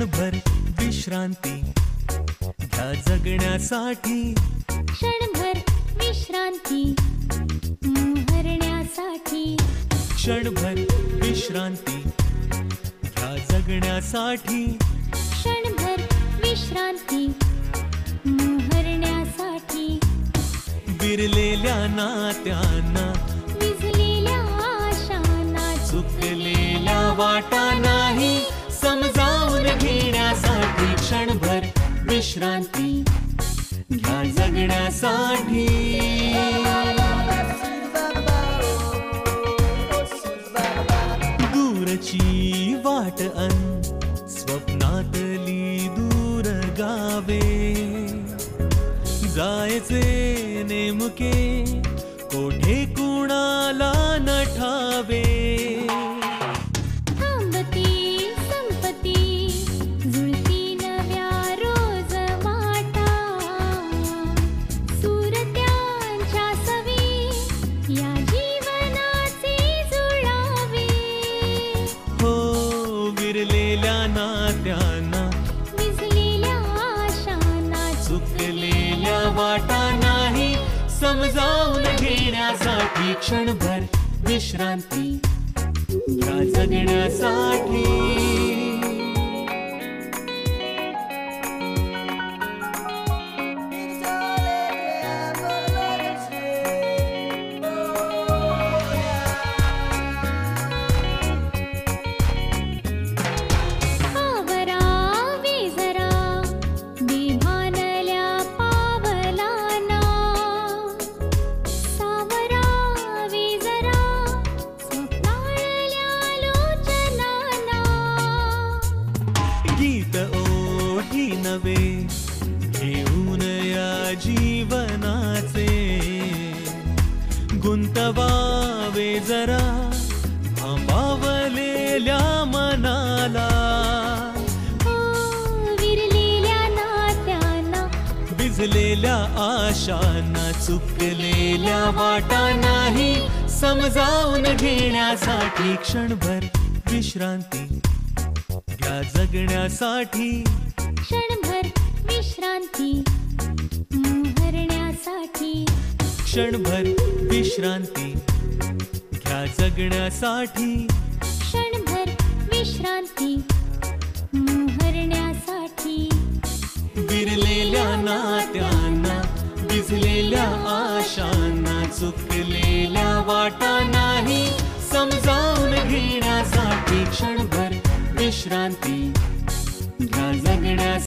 क्षणभर विश्रांती घ्या जगण्यासाठी, क्षणभर विश्रांती हरण्यासाठी, क्षणभर विश्रांती घ्या जगण्यासाठी, क्षणभर विश्रांती हरण्यासाठी, विरलेल्या नात्यांना, विझलेल्या आशांना, चुकलेल्या वाटा नाही समजावून घेण्यासाठी, क्षणभर विश्रांती घ्या जगण्यासाठी. दूरची वाट अन स्वप्नातली दूर गावे, जायचे नेमके कोठे कुणाला न ठावे. थांबती संपती जुळती नव्या रोज वाटा, सुरत्यांच्या सवी या जीवनाचे जुळावे. हो विरलेल्या नात्यांना, विझलेल्या आशांना, चुकलेल्या वाटा नाही समजावून घेण्यासाठी, क्षणभर विश्रांती घ्या जगण्यासाठी. आवरावे जरा बेभानल्या पावलांना, सावरावे जरा स्वप्नाळल्या लोचनांना. गीत ओठी नवे घेऊन या जीवनाचे, गुंतवावे जरा भांबावलेल्या मनाला. हो विरलेल्या नात्यांना, भिजलेल्या आशांना, चुकलेल्या वाटा नाही समजावून घेण्यासाठी, क्षणभर विश्रांती घ्या जगण्यासाठी, क्षणभर विश्रांती हरण्यासाठी, क्षणभर विश्रांती घ्या जगण्यासाठी, क्षणभर विश्रांती हरण्यासाठी, विरलेल्या नात्यांना, भिजलेल्या आशांना, चुकलेल्या वाटा नाही समजावून घेण्यासाठी, क्षणभर विश्रांती घ्या जगण्यासाठी.